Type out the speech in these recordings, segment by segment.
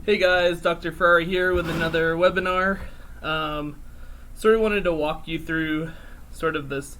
Hey guys, Dr. Ferrari here with another webinar. Sort of wanted to walk you through sort of this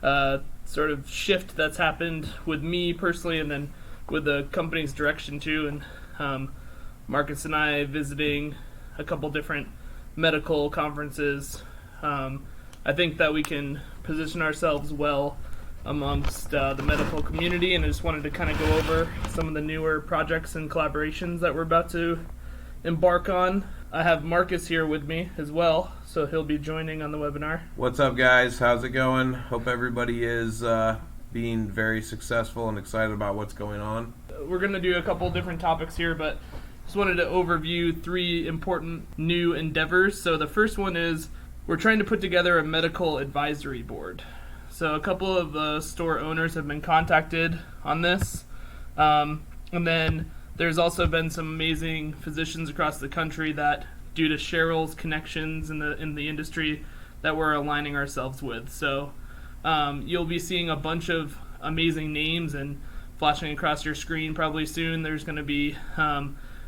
sort of shift that's happened with me personally and then with the company's direction too. And Marcus and I visiting a couple different medical conferences. I think that we can position ourselves well amongst the medical community, and I just wanted to kind of go over some of the newer projects and collaborations that we're about to embark on. I have Marcus here with me as well, so he'll be joining on the webinar. What's up, guys? How's it going? Hope everybody is being very successful and excited about what's going on. We're going to do a couple different topics here, but just wanted to overview three important new endeavors. So the first one is we're trying to put together a medical advisory board. So a couple of the store owners have been contacted on this. And then there's also been some amazing physicians across the country that, due to Cheryl's connections in the industry, that we're aligning ourselves with. So you'll be seeing a bunch of amazing names and flashing across your screen probably soon. There's going to be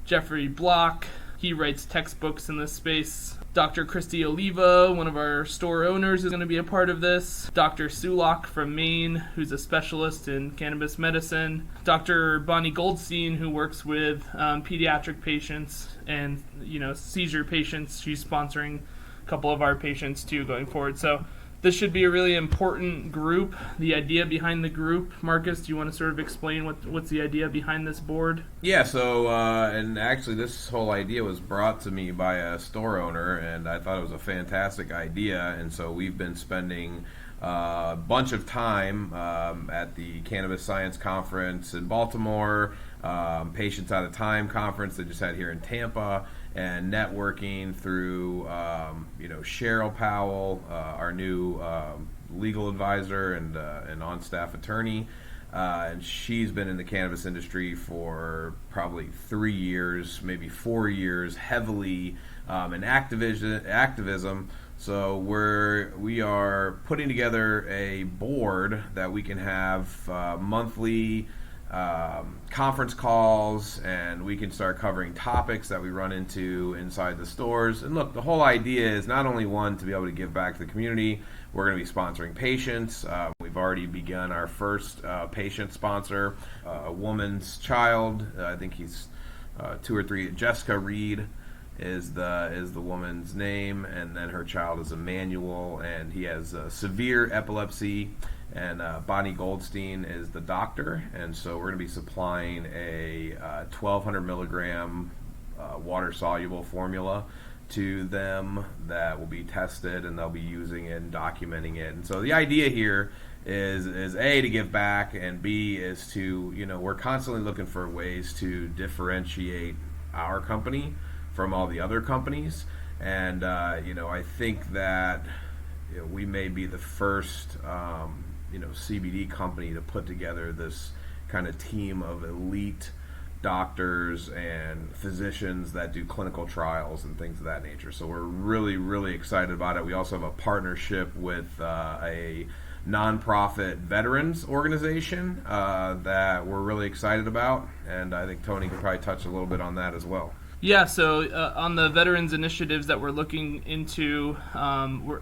Jeffrey Block. He writes textbooks in this space. Dr. Christy Oliva, one of our store owners, is going to be a part of this. Dr. Sulak from Maine, who's a specialist in cannabis medicine. Dr. Bonnie Goldstein, who works with pediatric patients and seizure patients. She's sponsoring a couple of our patients too going forward. So this should be a really important group. The idea behind the group, Marcus, do you want to sort of explain what's the idea behind this board? Yeah, so, and actually this whole idea was brought to me by a store owner, and I thought it was a fantastic idea, and so we've been spending a bunch of time at the Cannabis Science Conference in Baltimore, Patients Out of Time Conference they just had here in Tampa, and networking through, Cheryl Powell, our new legal advisor and on-staff attorney. And she's been in the cannabis industry for probably 3 years, maybe 4 years, heavily in activism. So we are putting together a board that we can have monthly conference calls, and we can start covering topics that we run into inside the stores. And look, the whole idea is not only one, to be able to give back to the community. We're going to be sponsoring patients. We've already begun our first patient sponsor, a woman's child. I think he's 2 or 3. Jessica Reed is the woman's name, and then her child is Emmanuel, and he has severe epilepsy. And Bonnie Goldstein is the doctor, and so we're going to be supplying a 1,200 milligram water-soluble formula to them that will be tested, and they'll be using it and documenting it. And so the idea here is A, to give back, and B, is to, we're constantly looking for ways to differentiate our company from all the other companies. And, I think that we may be the first CBD company to put together this kind of team of elite doctors and physicians that do clinical trials and things of that nature. So we're really, really excited about it. We also have a partnership with a nonprofit veterans organization that we're really excited about, and I think Tony can probably touch a little bit on that as well. Yeah, so on the veterans initiatives that we're looking into,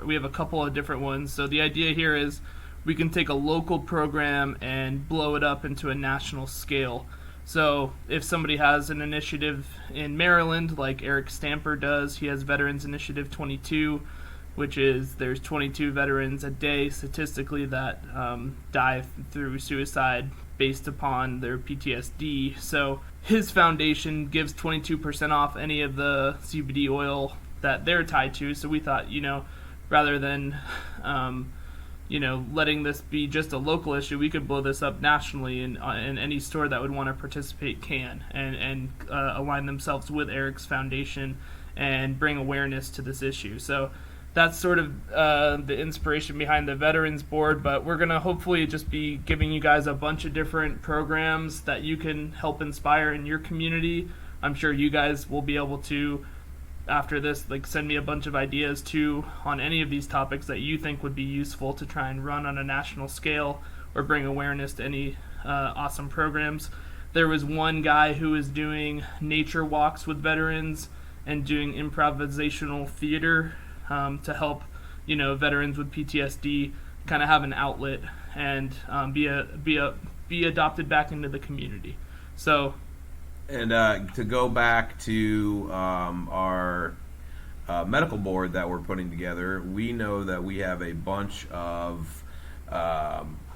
we have a couple of different ones. So the idea here is we can take a local program and blow it up into a national scale. So if somebody has an initiative in Maryland, like Eric Stamper does, he has Veterans Initiative 22, which is there's 22 veterans a day statistically that die through suicide based upon their PTSD. So his foundation gives 22% off any of the CBD oil that they're tied to. So we thought, rather than letting this be just a local issue, we could blow this up nationally, and any store that would want to participate can, and align themselves with Eric's foundation and bring awareness to this issue. So that's sort of the inspiration behind the Veterans Board, but we're going to hopefully just be giving you guys a bunch of different programs that you can help inspire in your community. I'm sure you guys will be able to, after this, send me a bunch of ideas too on any of these topics that you think would be useful to try and run on a national scale or bring awareness to any awesome programs. there was one guy who was doing nature walks with veterans and doing improvisational theater to help, veterans with PTSD kind of have an outlet and be adopted back into the community. So, and to go back to our medical board that we're putting together, we know that we have a bunch of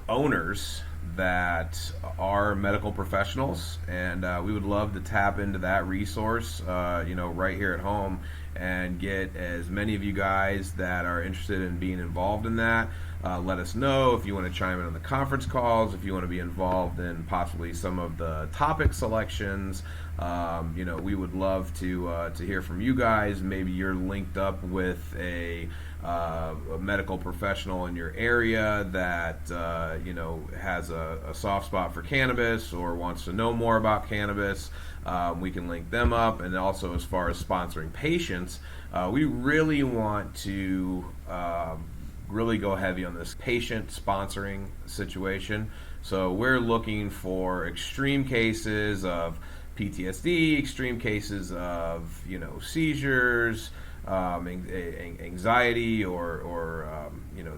owners that are medical professionals, and we would love to tap into that resource, right here at home, and get as many of you guys that are interested in being involved in that. Let us know if you want to chime in on the conference calls, if you want to be involved in possibly some of the topic selections. We would love to hear from you guys. Maybe you're linked up with a medical professional in your area that has a soft spot for cannabis or wants to know more about cannabis. We can link them up. And also, as far as sponsoring patients, we really want to really go heavy on this patient sponsoring situation. So we're looking for extreme cases of PTSD, extreme cases of seizures, anxiety, or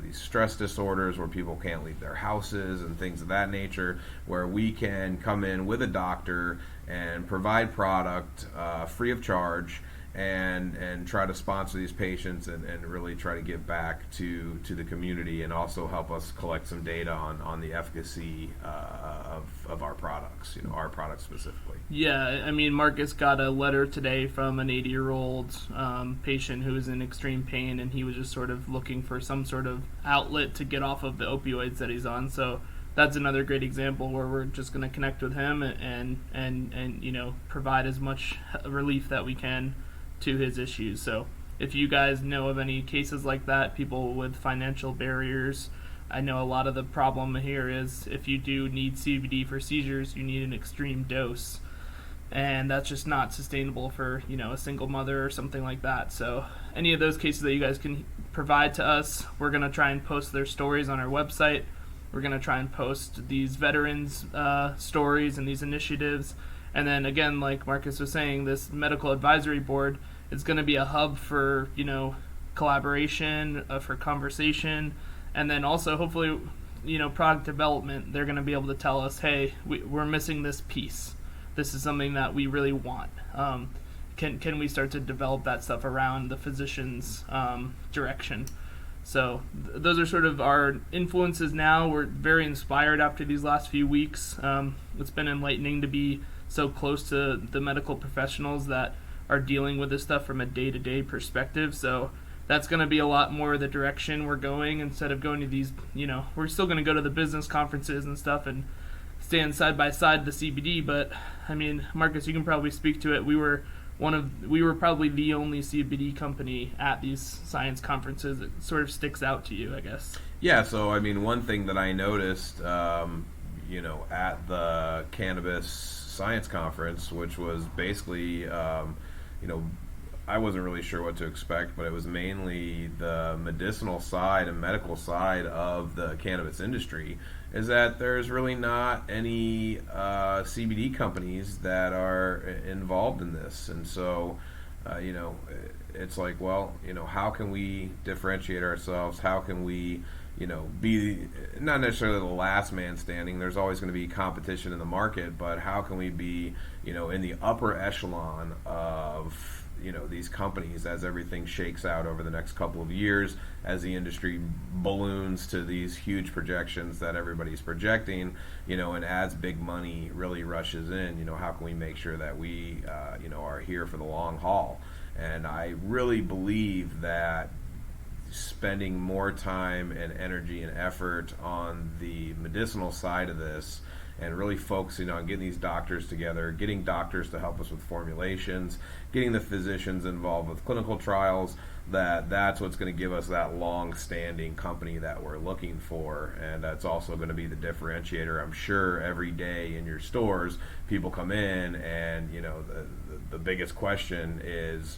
these stress disorders where people can't leave their houses and things of that nature, where we can come in with a doctor and provide product free of charge, and try to sponsor these patients and really try to give back to the community, and also help us collect some data on the efficacy of our products, our products specifically. Yeah, I mean, Marcus got a letter today from an 80-year-old patient who was in extreme pain, and he was just sort of looking for some sort of outlet to get off of the opioids that he's on. So that's another great example where we're just going to connect with him and provide as much relief that we can to his issues. So if you guys know of any cases like that, people with financial barriers, I know a lot of the problem here is if you do need CBD for seizures, you need an extreme dose, and that's just not sustainable for a single mother or something like that. So any of those cases that you guys can provide to us, we're going to try and post their stories on our website. We're going to try and post these veterans stories and these initiatives. And then again, like Marcus was saying, this medical advisory board is going to be a hub for, collaboration, for conversation, and then also hopefully, product development. They're going to be able to tell us, hey, we're missing this piece. This is something that we really want. Can we start to develop that stuff around the physician's direction? So those are sort of our influences now. We're very inspired after these last few weeks. It's been enlightening to be so close to the medical professionals that are dealing with this stuff from a day-to-day perspective. So that's going to be a lot more the direction we're going, instead of going to these, we're still going to go to the business conferences and stuff and stand side by side the CBD. But I mean, Marcus, you can probably speak to it. We were probably the only CBD company at these science conferences. It sort of sticks out to you, I guess. Yeah, so I mean, one thing that I noticed, at the cannabis science conference, which was basically, I wasn't really sure what to expect, but it was mainly the medicinal side and medical side of the cannabis industry, is that there's really not any CBD companies that are involved in this. And so, it's like, well, how can we differentiate ourselves? How can we, be not necessarily the last man standing? There's always going to be competition in the market, but how can we be, in the upper echelon of, these companies as everything shakes out over the next couple of years, as the industry balloons to these huge projections that everybody's projecting, and as big money really rushes in, how can we make sure that we, are here for the long haul? And I really believe that spending more time and energy and effort on the medicinal side of this, and really focusing on getting these doctors together, getting doctors to help us with formulations, getting the physicians involved with clinical trials, that's what's going to give us that long-standing company that we're looking for. And that's also going to be the differentiator. I'm sure every day in your stores, people come in and, the biggest question is,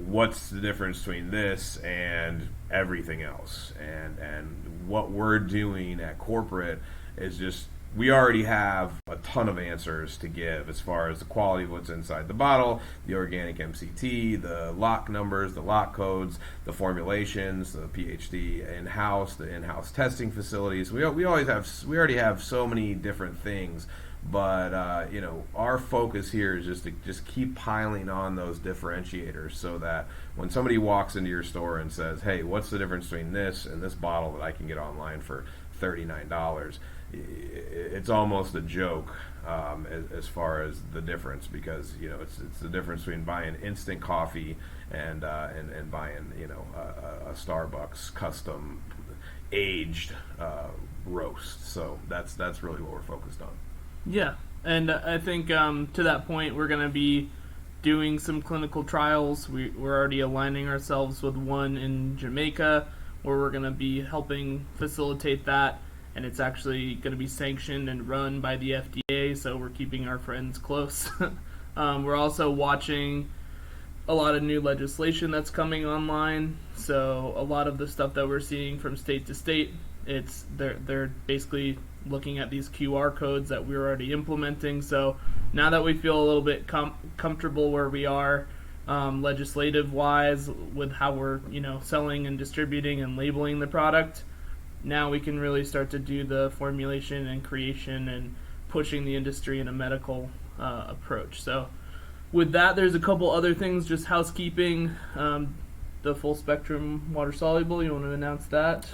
what's the difference between this and everything else? And what we're doing at corporate is just we already have a ton of answers to give as far as the quality of what's inside the bottle, the organic MCT, the lock numbers, the lock codes, the formulations, the PhD in-house, the in-house testing facilities. We already have so many different things, but our focus here is just to keep piling on those differentiators, so that when somebody walks into your store and says, "Hey, what's the difference between this and this bottle that I can get online for $39?" It's almost a joke as far as the difference, because it's the difference between buying instant coffee and buying a Starbucks custom aged roast. So that's really what we're focused on. Yeah, and I think to that point we're going to be doing some clinical trials. We're already aligning ourselves with one in Jamaica, where we're going to be helping facilitate that. And it's actually going to be sanctioned and run by the FDA, so we're keeping our friends close. We're also watching a lot of new legislation that's coming online. So a lot of the stuff that we're seeing from state to state, they're basically looking at these QR codes that we're already implementing. So now that we feel a little bit comfortable where we are legislative-wise with how we're selling and distributing and labeling the product, now we can really start to do the formulation and creation and pushing the industry in a medical approach. So with that, there's a couple other things, just housekeeping. The full spectrum water soluble, you want to announce that?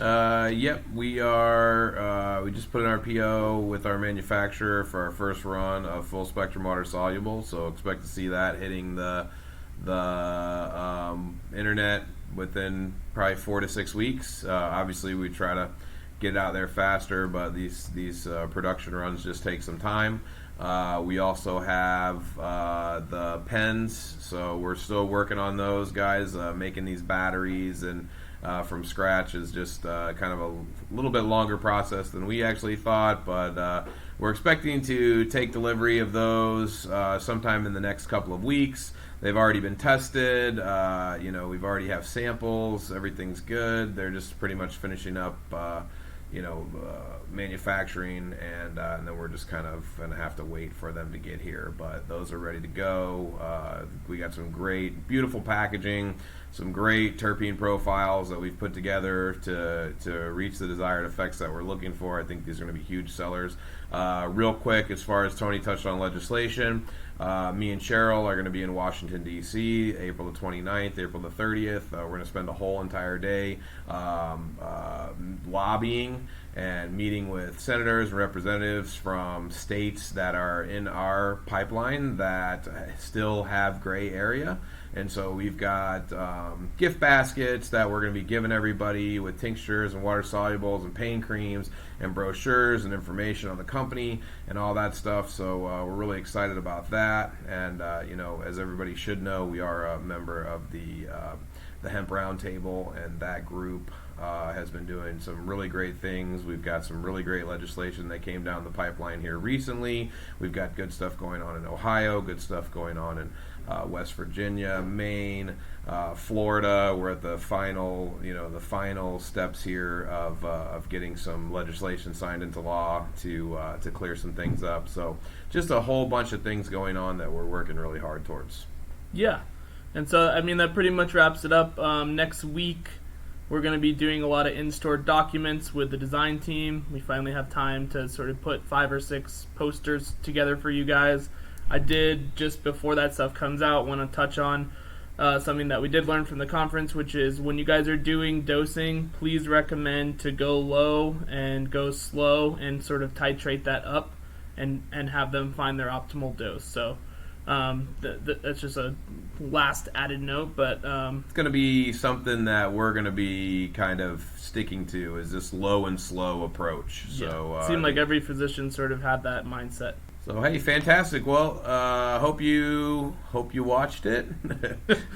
Yep, we are. We just put in our PO with our manufacturer for our first run of full spectrum water soluble. So expect to see that hitting the internet within probably 4 to 6 weeks. Obviously, we try to get it out there faster, but these production runs just take some time. We also have the pens, so we're still working on those, guys. Making these batteries and from scratch is just kind of a little bit longer process than we actually thought, but we're expecting to take delivery of those sometime in the next couple of weeks. They've already been tested. We've already have samples. Everything's good. They're just pretty much finishing up, manufacturing, and then we're just kind of going to have to wait for them to get here. But those are ready to go. We got some great, beautiful packaging, some great terpene profiles that we've put together to reach the desired effects that we're looking for. I think these are going to be huge sellers. Real quick, as far as Tony touched on legislation, me and Cheryl are going to be in Washington, D.C., April the 29th, April the 30th. We're going to spend a whole entire day lobbying and meeting with senators and representatives from states that are in our pipeline that still have gray area. And so we've got gift baskets that we're going to be giving everybody with tinctures and water solubles and pain creams and brochures and information on the company and all that stuff. So we're really excited about that. And as everybody should know, we are a member of the Hemp Roundtable, and that group has been doing some really great things. We've got some really great legislation that came down the pipeline here recently. We've got good stuff going on in Ohio, good stuff going on in West Virginia, Maine, Florida. We're at the final steps here of getting some legislation signed into law to clear some things up. So just a whole bunch of things going on that we're working really hard towards. Yeah, and so that pretty much wraps it up. Next week we're going to be doing a lot of in-store documents with the design team. We finally have time to sort of put 5 or 6 posters together for you guys. I did, just before that stuff comes out, want to touch on something that we did learn from the conference, which is when you guys are doing dosing, please recommend to go low and go slow and sort of titrate that up and have them find their optimal dose. So that's just a last added note, but it's going to be something that we're going to be kind of sticking to, is this low and slow approach. Yeah. So it seemed like every physician sort of had that mindset. So hey, fantastic. Well, hope you watched it.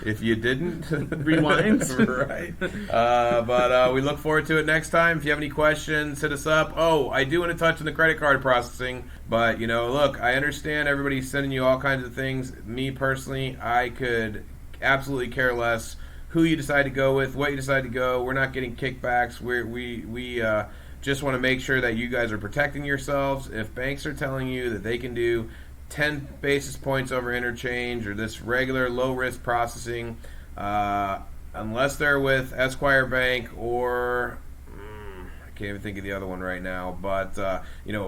If you didn't, rewind. Right. But we look forward to it next time. If you have any questions, hit us up. Oh, I do want to touch on the credit card processing. But look, I understand everybody's sending you all kinds of things. Me personally, I could absolutely care less who you decide to go with, what you decide to go. We're not getting kickbacks. We just want to make sure that you guys are protecting yourselves. If banks are telling you that they can do 10 basis points over interchange or this regular low-risk processing, unless they're with Esquire Bank or I can't even think of the other one right now, but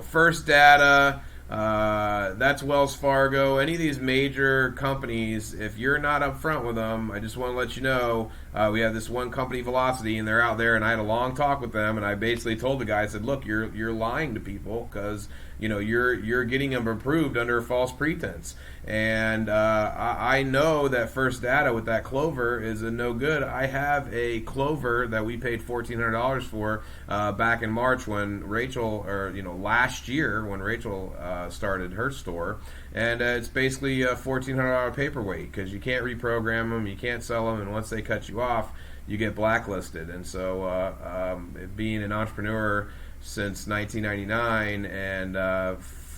First Data, that's Wells Fargo, any of these major companies, if you're not up front with them, I just want to let you know, we have this one company, Velocity, and they're out there, and I had a long talk with them, and I basically told the guy, I said, look, you're lying to people because you're getting them approved under a false pretense. And I know that First Data with that Clover is a no good. I have a Clover that we paid $1,400 for back in March when Rachel, or last year when Rachel started her store, and it's basically a $1,400 paperweight because you can't reprogram them, you can't sell them, and once they cut you off, you get blacklisted. And so, being an entrepreneur since 1999 and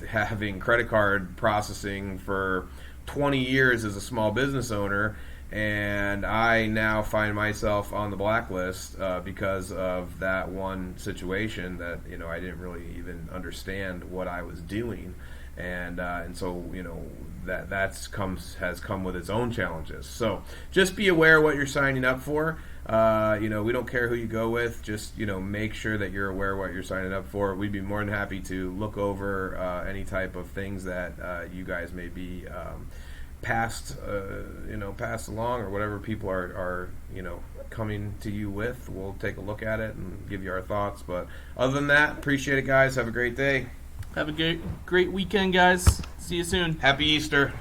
having credit card processing for 20 years as a small business owner, and I now find myself on the blacklist because of that one situation that I didn't really even understand what I was doing, and so that has come with its own challenges. So just be aware what you're signing up for. We don't care who you go with. Just make sure that you're aware what you're signing up for. We'd be more than happy to look over any type of things that you guys may be passed along, or whatever people are coming to you with. We'll take a look at it and give you our thoughts. But other than that, appreciate it, guys. Have a great day. Have a great weekend, guys. See you soon. Happy Easter.